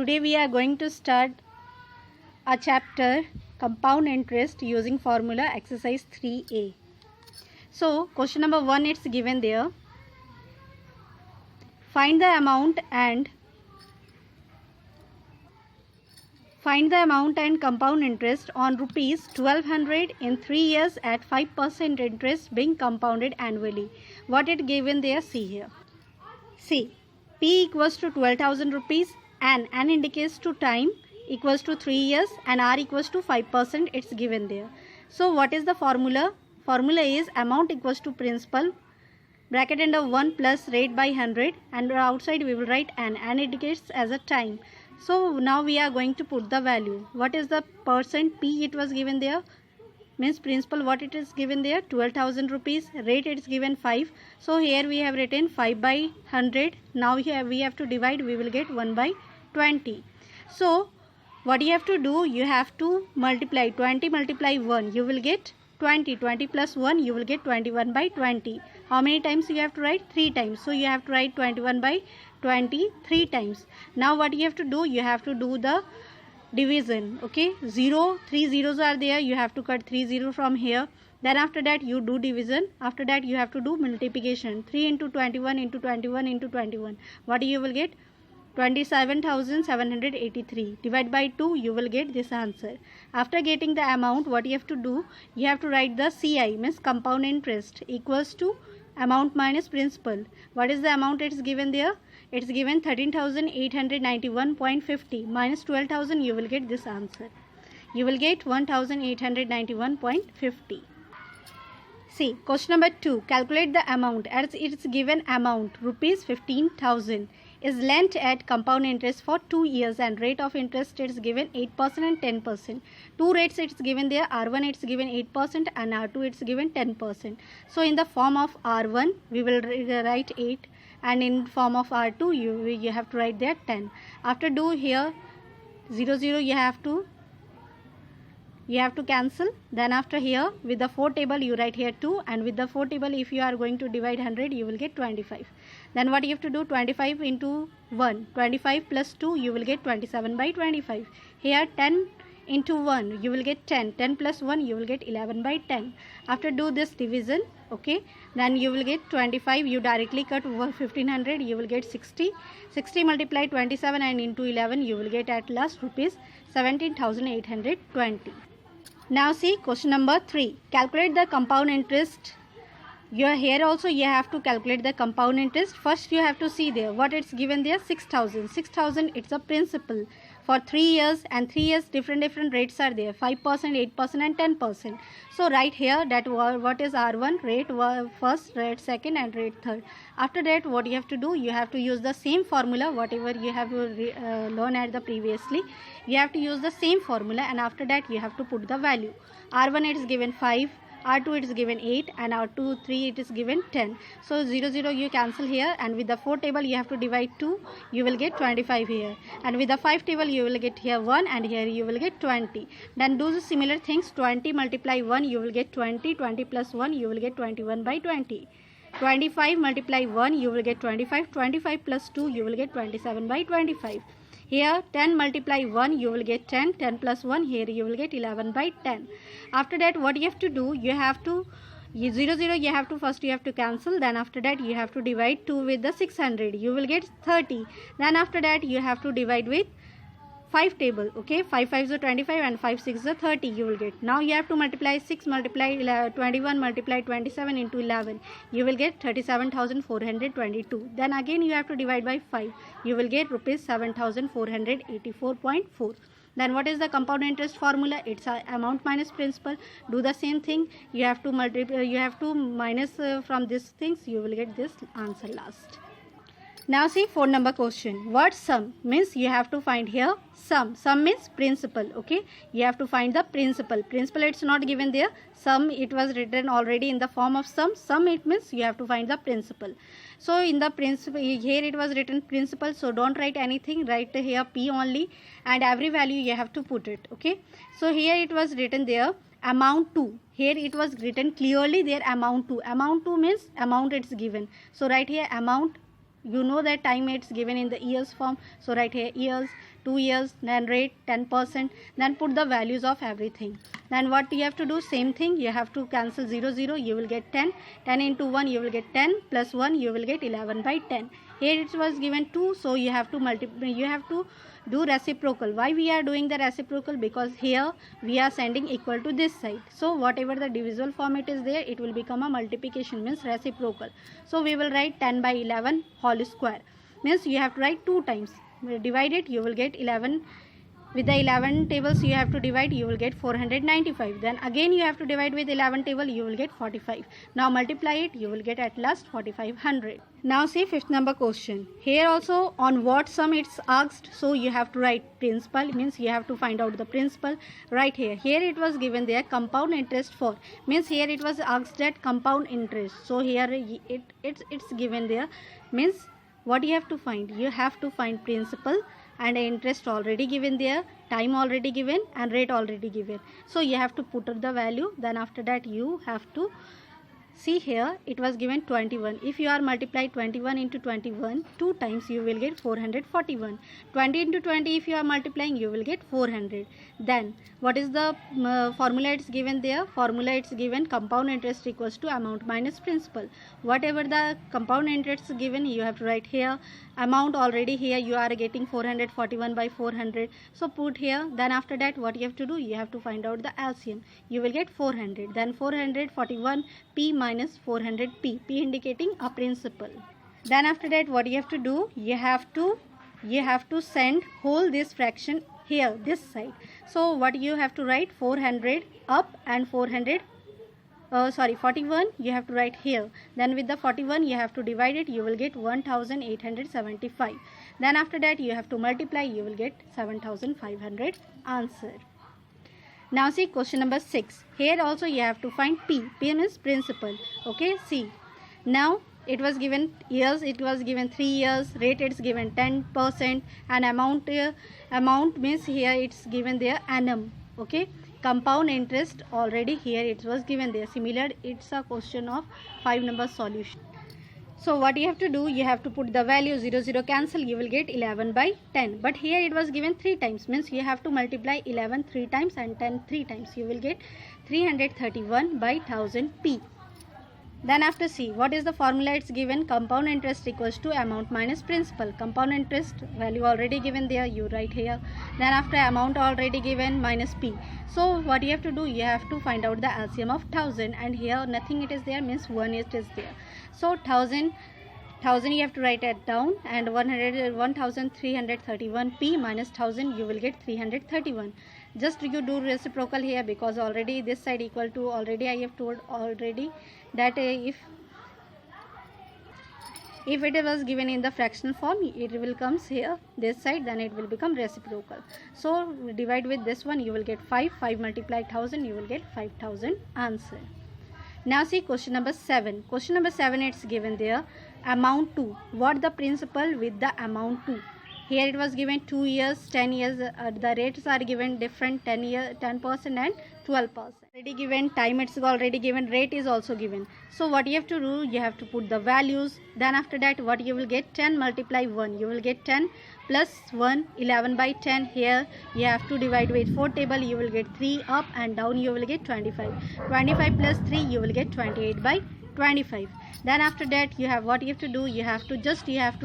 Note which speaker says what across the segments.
Speaker 1: Today we are going to start a chapter compound interest using formula exercise 3a. So question number 1 it's given there. Find the amount and compound interest on rupees 1200 in 3 years at 5% interest being compounded annually. What it given there, see here. See, P equals to 12,000 rupees and N indicates to time equals to 3 years and R equals to 5%, it's given there. So what is the formula? Formula is amount equals to principal bracket under 1 plus rate by 100 and outside we will write N. N indicates as a time. So now we are going to put the value. What is the percent? P it was given there, means principal what it is given there, 12,000 rupees, rate it is given 5. So here we have written 5 by 100. Now here we have to divide, we will get 1 by 20. So what you have to do, you have to multiply 20 multiply 1, you will get 20. 20 plus 1, you will get 21 by 20. How many times you have to write? 3 times. So you have to write 21 by 20 3 times. Now what you have to do, you have to do the division. Okay, 3 zeros are there, you have to cut 3 zeros from here. Then after that you do division. After that you have to do multiplication. 3 into 21 into 21 into 21. What you will get? 27,783. Divide by 2, you will get this answer. After getting the amount, what you have to do, you have to write the CI, means compound interest, equals to amount minus principal. What is the amount it's given there? It's given 13,891.50 minus 12,000, you will get this answer. You will get 1,891.50. See, question number 2. Calculate the amount. As it's given amount, rupees 15,000 is lent at compound interest for 2 years and rate of interest is given 8% and 10%. Two rates it's given there, R1 it's given 8% and R2 it's given 10%. So in the form of R1 we will write 8 and in form of R2 you have to write there 10. After do here 0 0 you have to cancel. Then after here with the 4 table you write here 2 and with the 4 table if you are going to divide 100 you will get 25. Then what you have to do, 25 into 1, 25 plus 2 you will get 27 by 25. Here 10 into 1 you will get 10, 10 plus 1 you will get 11 by 10. After do this division, okay, then you will get 25, you directly cut over 1500, you will get 60. 60 multiply 27 and into 11 you will get at last rupees 17,820. Now see question number 3. Calculate the compound interest. Here also you have to calculate the compound interest. First you have to see there what it's given there, 6,000. 6,000 it's a principal for 3 years and 3 years different rates are there, 5%, 8% and 10%. So right here that what is R1, rate first, rate second and rate third. After that what you have to do, you have to use the same formula whatever you have learned at the previously. You have to use the same formula and after that you have to put the value. R1 it is given 5, R2 it is given 8 and R2 3 it is given 10. So 0 0 you cancel here and with the 4 table you have to divide 2, you will get 25 here and with the 5 table you will get here 1 and here you will get 20. Then do the similar things, 20 multiply 1 you will get 20, 20 plus 1 you will get 21 by 20. 25 multiply 1 you will get 25, 25 plus 2 you will get 27 by 25. Here 10 multiply 1 you will get 10, 10 plus 1 here you will get 11 by 10. After that what you have to do, you have to 0 0 you have to first you have to cancel, then after that you have to divide 2 with the 600, you will get 30. Then after that you have to divide with 5 table, okay, 5 5 is 25 and 5 6 is 30 you will get. Now you have to multiply 6 multiply 21 multiply 27 into 11, you will get 37,422. Then again you have to divide by 5, you will get rupees 7,484.4. Then what is the compound interest formula? It's amount minus principal. Do the same thing, you have to multiply, you have to minus from these things, you will get this answer last. Now see 4 number question. What sum? Means you have to find here sum. Sum means principal. Okay, you have to find the principal. Principal it's not given there. Sum it was written already in the form of sum. Sum it means you have to find the principal. So in the principal here it was written principal. So don't write anything. Write here P only and every value you have to put it. Okay. So here it was written there amount to. Here it was written clearly there amount to. Amount to means amount it's given. So write here amount you know that time it's given in the years form. So write here years, 2 years, then rate 10%, then put the values of everything. Then what you have to do, same thing, you have to cancel 0 0, you will get 10. 10 into 1 you will get 10, plus 1 you will get 11 by 10. Here it was given 2, so you have to multiply, you have to do reciprocal. Why we are doing the reciprocal? Because here we are sending equal to this side, so whatever the divisible form it is there, it will become a multiplication, means reciprocal. So we will write 10 by 11 whole square, means you have to write 2 times. Divide it, you will get 11. With the 11 tables you have to divide, you will get 495. Then again you have to divide with 11 table, you will get 45. Now multiply it, you will get at last 4500. Now see fifth number question. Here also on what sum it's asked, so you have to write principal, means you have to find out the principal. Right here. Here it was given there compound interest for, means here it was asked that compound interest. So here it's given there, means what you have to find? You have to find principal and interest already given there, time already given, and rate already given. So you have to put the value. Then after that you have to see here it was given 21. If you are multiply 21 into 21 2 times, you will get 441. 20 into 20 if you are multiplying, you will get 400. Then what is the formula it's given there? Formula it's given compound interest equals to amount minus principal. Whatever the compound interest is given, you have to write here. Amount already here you are getting 441 by 400, so put here. Then after that what you have to do, you have to find out the LCM. You will get 400. Then 441 p minus 400 p indicating a principal. Then after that what you have to do, you have to send whole this fraction here this side. So what you have to write, 400 up and 41 you have to write here. Then with the 41 you have to divide it, you will get 1875. Then after that you have to multiply, you will get 7500 answer. Now see question number 6. Here also you have to find P. P means principal. Okay, see. Now it was given years, it was given 3 years, rate it's given 10%, and amount means here it's given there annum. Okay, compound interest already here it was given there. Similar, it's a question of 5 number solution. So what you have to do, you have to put the value 0 0 cancel, you will get 11 by 10. But here it was given 3 times, means you have to multiply 11 3 times and 10 3 times. You will get 331 by 1000 p. Then after C, what is the formula it's given? Compound interest equals to amount minus principal. Compound interest value already given there, you write here. Then after amount already given minus P. So what you have to do, you have to find out the LCM of 1000, and here nothing it is there, means 1 it is there. So 1000 you have to write it down, and 1331 p minus 1000 you will get 331. Just you do reciprocal here, because already this side equal to, already I have told already that if it was given in the fractional form, it will comes here this side, then it will become reciprocal. So divide with this one, you will get 5 multiplied 1000, you will get 5000 answer. Now see question number 7. Question number 7, it's given there amount to. What the principal with the amount to? Here it was given 2 years, 10 years. The rates are given different, 10% and 12%. Already given, time it's already given, rate is also given. So what you have to do, you have to put the values. Then after that what you will get, 10 multiply 1, you will get 10 plus 1, 11 by 10. Here you have to divide with 4 table, you will get 3 up and down, you will get 25. 25 plus 3, you will get 28 by 25. Then after that you have, what you have to do, you have to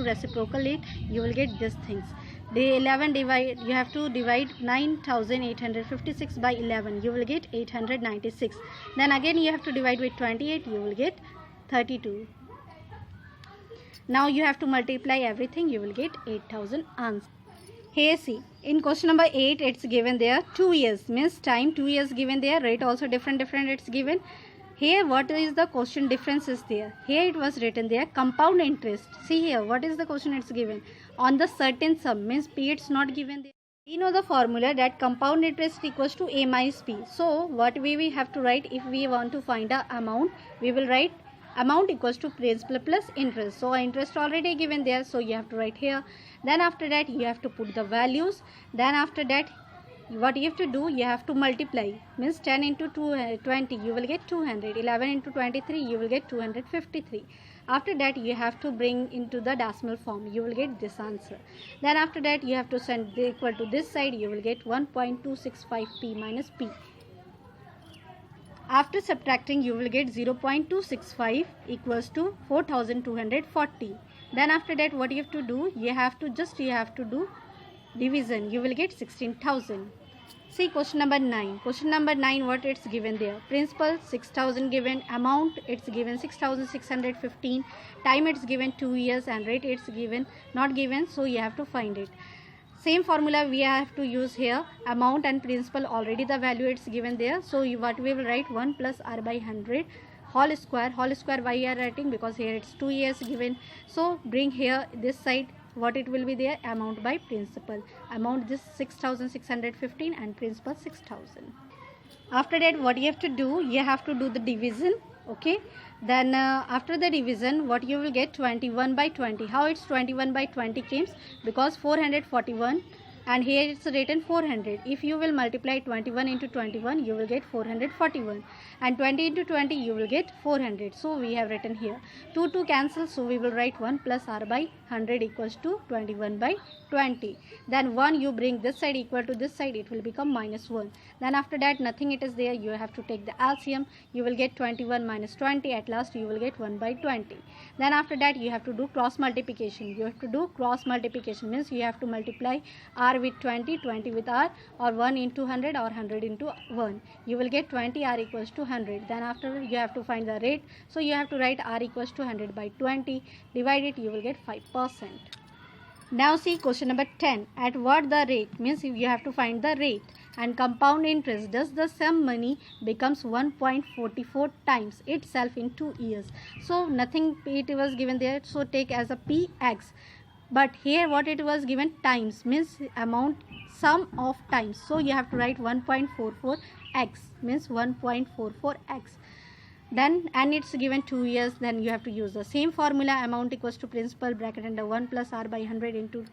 Speaker 1: reciprocal it, you will get these things. The 11 divide, you have to divide 9856 by 11, you will get 896. Then again you have to divide with 28, you will get 32. Now you have to multiply everything, you will get 8000 answer. Here see, in question number 8 it's given there 2 years, means time 2 years given there, rate also different it's given. Here what is the question difference is there? Here it was written there compound interest. See here, what is the question it's given? On the certain sum, means P it's not given there. We know the formula that compound interest equals to A minus P. So what we have to write, if we want to find the amount, we will write amount equals to principal plus interest. So interest already given there, so you have to write here. Then after that you have to put the values. Then after that what you have to do, you have to multiply, means 10 into 20 you will get 200, 11 into 23 you will get 253. After that you have to bring into the decimal form. You will get this answer. Then after that you have to send the equal to this side. You will get 1.265p minus p. After subtracting, you will get 0.265 equals to 4240. Then after that what you have to do, you have to do division. You will get 16,000. See question number 9. Question number 9, what it's given there? Principal 6,000 given, amount it's given 6,615, time it's given 2 years, and rate it's given not given, so you have to find it. Same formula we have to use here. Amount and principal, already the value it's given there, so what we will write, 1 plus r by 100 whole square why we are writing, because here it's 2 years given. So bring here this side, what it will be there, amount by principal. Amount this 6,615 and principal 6,000. After that what you have to do, you have to do the division. Okay, then after the division what you will get, 21 by 20. How it's 21 by 20 comes? Because 441 and here it's written 400. If you will multiply 21 into 21, you will get 441, and 20 into 20 you will get 400. So we have written here 2 cancel, so we will write 1 plus r by 100 equals to 21 by 20. Then 1 you bring this side equal to this side, it will become minus 1. Then after that nothing it is there, you have to take the LCM. You will get 21 minus 20, at last you will get 1 by 20. Then after that you have to do cross multiplication. You have to do cross multiplication, means you have to multiply r with 20, 20 with r, or 1 into 100 or 100 into 1. You will get 20 r equals to 100. Then after you have to find the rate, so you have to write r equals to 100 by 20, divide it, you will get 5%. Now see question number 10. At what the rate, means you have to find the rate and compound interest does the sum money becomes 1.44 times itself in 2 years. So nothing it was given there, so take as a px. But here what it was given, times, means amount sum of times. So you have to write 1.44x, means 1.44x. Then and it's given 2 years, then you have to use the same formula. Amount equals to principal, bracket under 1 plus r by 100 into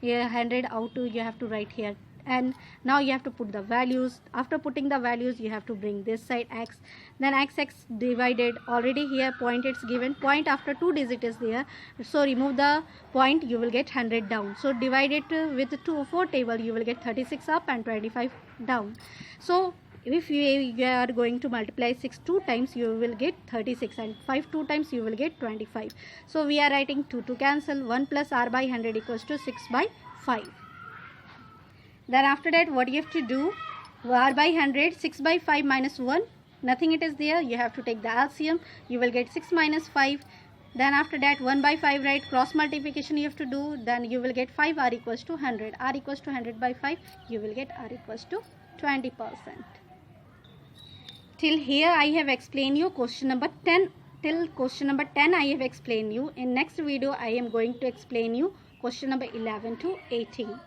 Speaker 1: 100 out to, you have to write here. And now you have to put the values. After putting the values you have to bring this side x, then x divided, already here point it's given, point after 2 digit is there, so remove the point, you will get 100 down. So divide it with 4 table, you will get 36 up and 25 down. So if you are going to multiply 6 2 times, you will get 36, and 5 2 times you will get 25. So we are writing 2 to cancel, 1 plus r by 100 equals to 6 by 5. Then after that what you have to do, r by 100, 6 by 5 minus 1, nothing it is there, you have to take the LCM. You will get 6 minus 5. Then after that 1 by 5, right, cross multiplication you have to do, then you will get 5 r equals to 100. R equals to 100 by 5, you will get r equals to 20%. Till here I have explained you question number 10. Till question number 10 I have explained you. In next video I am going to explain you question number 11 to 18.